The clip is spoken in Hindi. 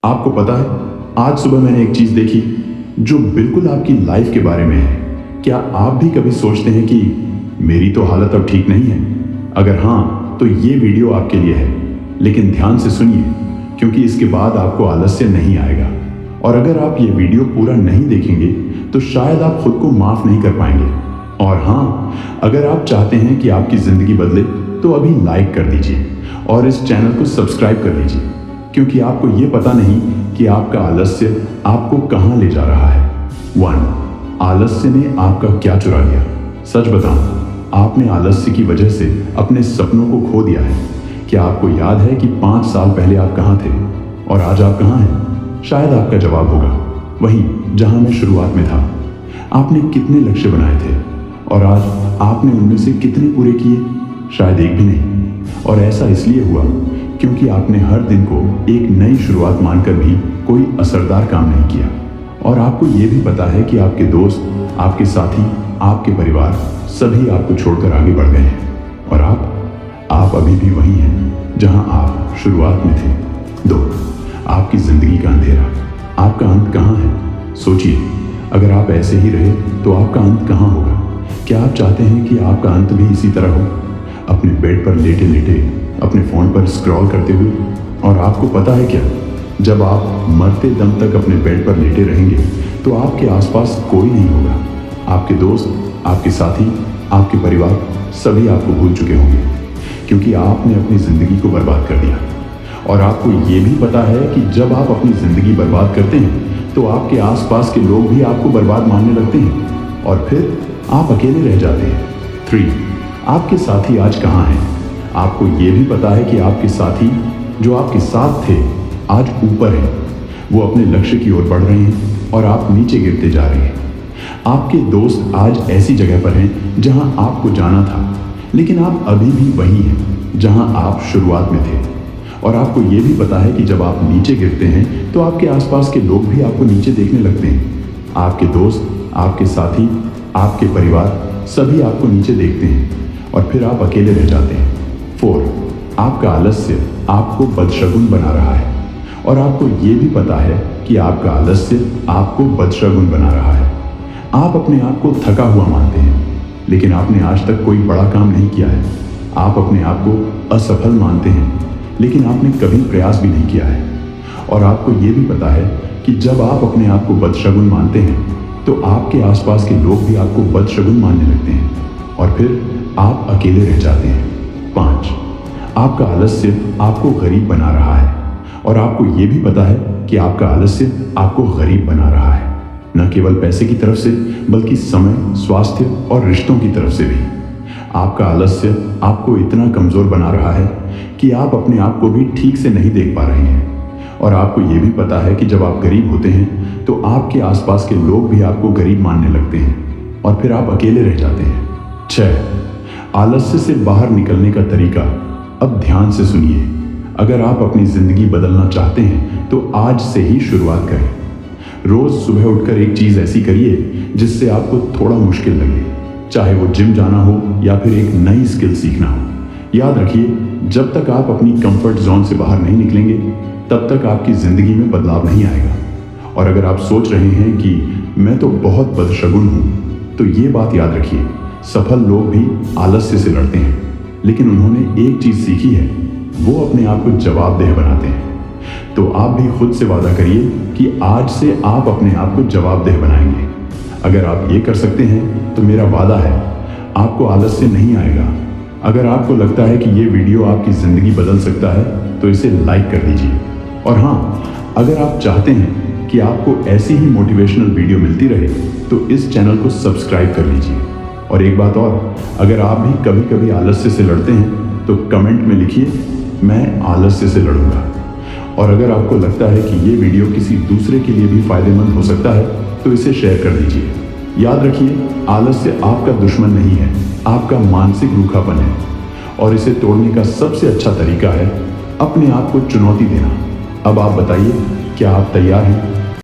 आपको पता है, आज सुबह मैंने एक चीज देखी जो बिल्कुल आपकी लाइफ के बारे में है। क्या आप भी कभी सोचते हैं कि मेरी तो हालत अब ठीक नहीं है? अगर हाँ, तो ये वीडियो आपके लिए है। लेकिन ध्यान से सुनिए, क्योंकि इसके बाद आपको आलस्य नहीं आएगा। और अगर आप ये वीडियो पूरा नहीं देखेंगे तो शायद आप खुद को माफ नहीं कर पाएंगे। और हाँ, अगर आप चाहते हैं कि आपकी जिंदगी बदले तो अभी लाइक कर दीजिए और इस चैनल को सब्सक्राइब कर लीजिए, क्योंकि आपको ये पता नहीं कि आपका आलस्य आपको कहां ले जा रहा है। 1. आलस्य ने आपका क्या चुरा लिया? सच बताऊं, आपने आलस्य की वजह से अपने सपनों को खो दिया है। क्या आपको याद है कि 5 साल पहले आप कहां थे और आज आप कहां हैं? शायद आपका जवाब होगा वहीं जहां मैं शुरुआत में था। आपने कितने लक्ष्य बनाए थे और आज आपने उनमें से कितने पूरे किए? शायद एक भी नहीं। और ऐसा इसलिए हुआ क्योंकि आपने हर दिन को एक नई शुरुआत मानकर भी कोई असरदार काम नहीं किया। और आपको ये भी पता है कि आपके दोस्त, आपके साथी, आपके परिवार सभी आपको छोड़कर आगे बढ़ गए हैं और आप अभी भी वही हैं जहां आप शुरुआत में थे। 2. आपकी जिंदगी का अंधेरा। आपका अंत कहां है? सोचिए, अगर आप ऐसे ही रहे तो आपका अंत कहां होगा? क्या आप चाहते हैं कि आपका अंत भी इसी तरह हो, अपने बेड पर लेटे लेटे अपने फोन पर स्क्रॉल करते हुए? और आपको पता है क्या, जब आप मरते दम तक अपने बेड पर लेटे रहेंगे तो आपके आसपास कोई नहीं होगा। आपके दोस्त, आपके साथी, आपके परिवार सभी आपको भूल चुके होंगे, क्योंकि आपने अपनी जिंदगी को बर्बाद कर दिया। और आपको ये भी पता है कि जब आप अपनी जिंदगी बर्बाद करते हैं तो आपके आसपास के लोग भी आपको बर्बाद मानने लगते हैं और फिर आप अकेले रह जाते हैं। 3. आपके साथी आज कहाँ हैं? आपको ये भी पता है कि आपके साथी जो आपके साथ थे आज ऊपर हैं। वो अपने लक्ष्य की ओर बढ़ रहे हैं और आप नीचे गिरते जा रहे हैं। आपके दोस्त आज ऐसी जगह पर हैं जहां आपको जाना था, लेकिन आप अभी भी वही हैं जहां आप शुरुआत में थे। और आपको ये भी पता है कि जब आप नीचे गिरते हैं तो आपके आसपास के लोग भी आपको नीचे देखने लगते हैं। आपके दोस्त, आपके साथी, आपके परिवार सभी आपको नीचे देखते हैं और फिर आप अकेले रह जाते हैं। 4. आपका आलस्य आपको बदशगुन बना रहा है और आपको ये भी पता है कि आपका आलस्य आपको बदशगुन बना रहा है। आप अपने आप को थका हुआ मानते हैं, लेकिन आपने आज तक कोई बड़ा काम नहीं किया है। आप अपने आप को असफल मानते हैं, लेकिन आपने कभी प्रयास भी नहीं किया है। और आपको ये भी पता है कि जब आप अपने आप को बदशगुन मानते हैं तो आपके आसपास के लोग भी आपको बदशगुन मानने लगते हैं और फिर आप अकेले रह जाते हैं। 5. आपका आलस्य आपको गरीब बना रहा है और आपको ये भी पता है कि आपका आलस्य आपको गरीब बना रहा है, न केवल पैसे की तरफ से बल्कि समय, स्वास्थ्य और रिश्तों की तरफ से भी। आपका आलस्य आपको इतना कमजोर बना रहा है कि आप अपने आप को भी ठीक से नहीं देख पा रहे हैं। और आपको ये भी पता है कि जब आप गरीब होते हैं तो आपके आसपास के लोग भी आपको गरीब मानने लगते हैं और फिर आप अकेले रह जाते हैं। 6. आलस्य से बाहर निकलने का तरीका। अब ध्यान से सुनिए, अगर आप अपनी जिंदगी बदलना चाहते हैं तो आज से ही शुरुआत करें। रोज सुबह उठकर एक चीज ऐसी करिए जिससे आपको थोड़ा मुश्किल लगे, चाहे वो जिम जाना हो या फिर एक नई स्किल सीखना हो। याद रखिए, जब तक आप अपनी कंफर्ट जोन से बाहर नहीं निकलेंगे तब तक आपकी जिंदगी में बदलाव नहीं आएगा। और अगर आप सोच रहे हैं कि मैं तो बहुत बदशगुन हूं, तो ये बात याद रखिए, सफल लोग भी आलस्य से लड़ते हैं, लेकिन उन्होंने एक चीज सीखी है, वो अपने आप को जवाबदेह बनाते हैं। तो आप भी खुद से वादा करिए कि आज से आप अपने आप को जवाबदेह बनाएंगे। अगर आप ये कर सकते हैं तो मेरा वादा है, आपको आलस्य नहीं आएगा। अगर आपको लगता है कि ये वीडियो आपकी जिंदगी बदल सकता है तो इसे लाइक कर दीजिए। और हाँ, अगर आप चाहते हैं कि आपको ऐसी ही मोटिवेशनल वीडियो मिलती रहे तो इस चैनल को सब्सक्राइब कर लीजिए। और एक बात और, अगर आप भी कभी कभी आलस्य से लड़ते हैं तो कमेंट में लिखिए, मैं आलस्य से लड़ूंगा। और अगर आपको लगता है कि ये वीडियो किसी दूसरे के लिए भी फायदेमंद हो सकता है तो इसे शेयर कर दीजिए। याद रखिए, आलस्य आपका दुश्मन नहीं है, आपका मानसिक रूखापन है। और इसे तोड़ने का सबसे अच्छा तरीका है अपने आप को चुनौती देना। अब आप बताइए, क्या आप तैयार हैं?